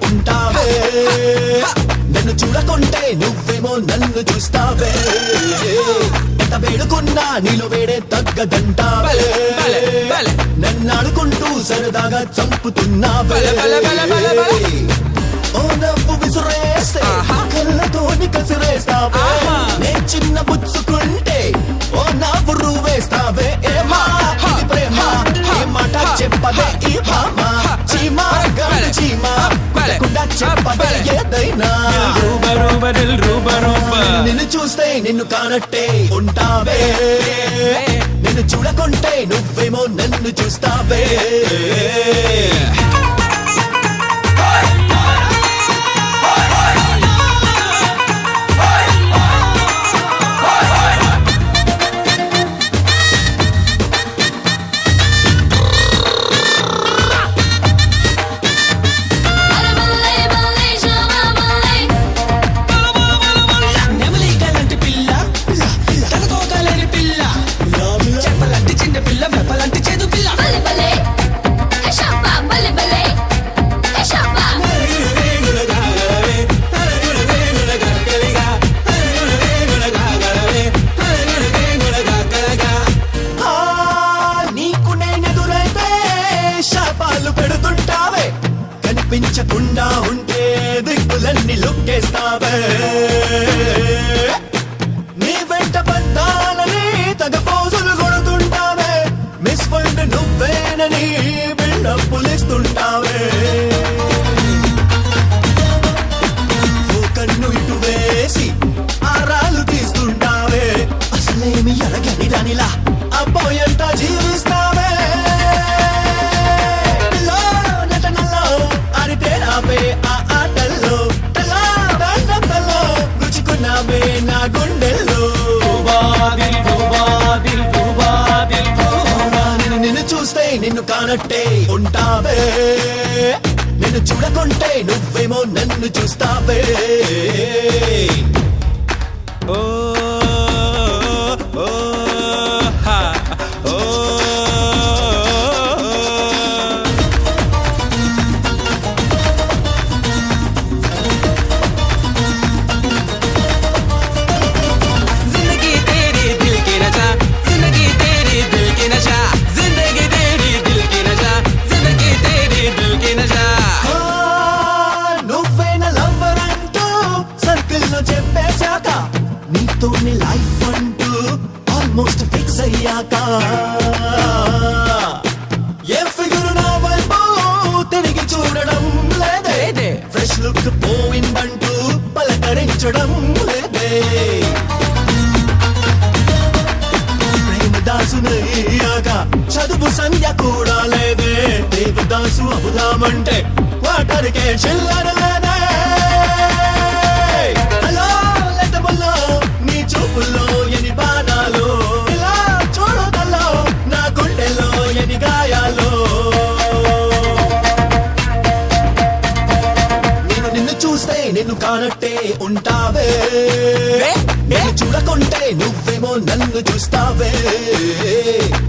ఉంటావే నన్ను చూడకుంటే నువ్వేమో నన్ను చూస్తావే ఎంత వేడుకున్నా నీలో వేడే తగ్గదంటావే నన్ను ఆడుకుంటూ సరదాగా చంపుతున్నావే ఓ నవ్వు విసురేస్తే కళ్ళతోని కసిరేస్తావే నే చిన్న బుచ్చుకుంటే ఓ నవ్వు వేస్తావే ఏమా ఇది ప్రేమ ఏ మాట చెప్పదే ఈ భామ చీమా గాలి చీమా కుండా చెప్పదే ఏదైనా నిన్ను చూస్తే నిన్ను కానట్టే ఉంటావే నిన్ను చూడకుంటే నువ్వేమో నన్ను చూస్తావే కనిపించకుండా ఉంటే దిక్కులన్నీ లుక్కేస్తావే నీ వెంట పడ్డానని తగ పోజులు కొడుతుంటావే మిస్ వరల్డ్ నువ్వేనని బిల్డప్పులిస్తుంటావే కన్ను ఇటు వేసి ఆరాలు తీస్తుంటావే అసలేమి ఎరగని దానిలా అబ్బాయంట జీవిస్తావే ఆ ఆటల్లో రుచుకున్నావే నా గుండెల్లో నిన్ను చూస్తే నిన్ను కానట్టే ఉంటావే నిన్ను చూడకుంటే నువ్వేమో నన్ను చూస్తావే ఓ చెప్పేశాక నీతోనే లైఫ్ అంటూ ఆల్మోస్ట్ ఫిక్స్ అయ్యాక ఏ ఫిగర్ నా వైపు తిరిగి చూడడం లేదే ఫ్రెష్ లుక్ పోయిందంటూ పలకరించడం లేదే ప్రేమదాసునయ్యాక చదువు సంధ్య కూడా లేదే దేవదాసు అవుదామంటే వాటరికే చిల్లర లేదే నీ చూపుల్లో ఎని బాణాలు ఇలా చూడదల్లో నా గుండెల్లో ఎని గాయాలు నేను నిన్ను చూస్తే నిన్ను కానట్టే ఉంటావే నేను చూడకుంటే నువ్వేమో నన్ను చూస్తావే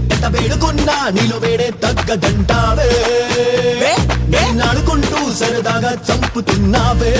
ఎంత వేడుకున్నా నీలో వేడే తగ్గదంటావే నేను ఆడుకుంటూ సరదాగా చంపుతున్నావే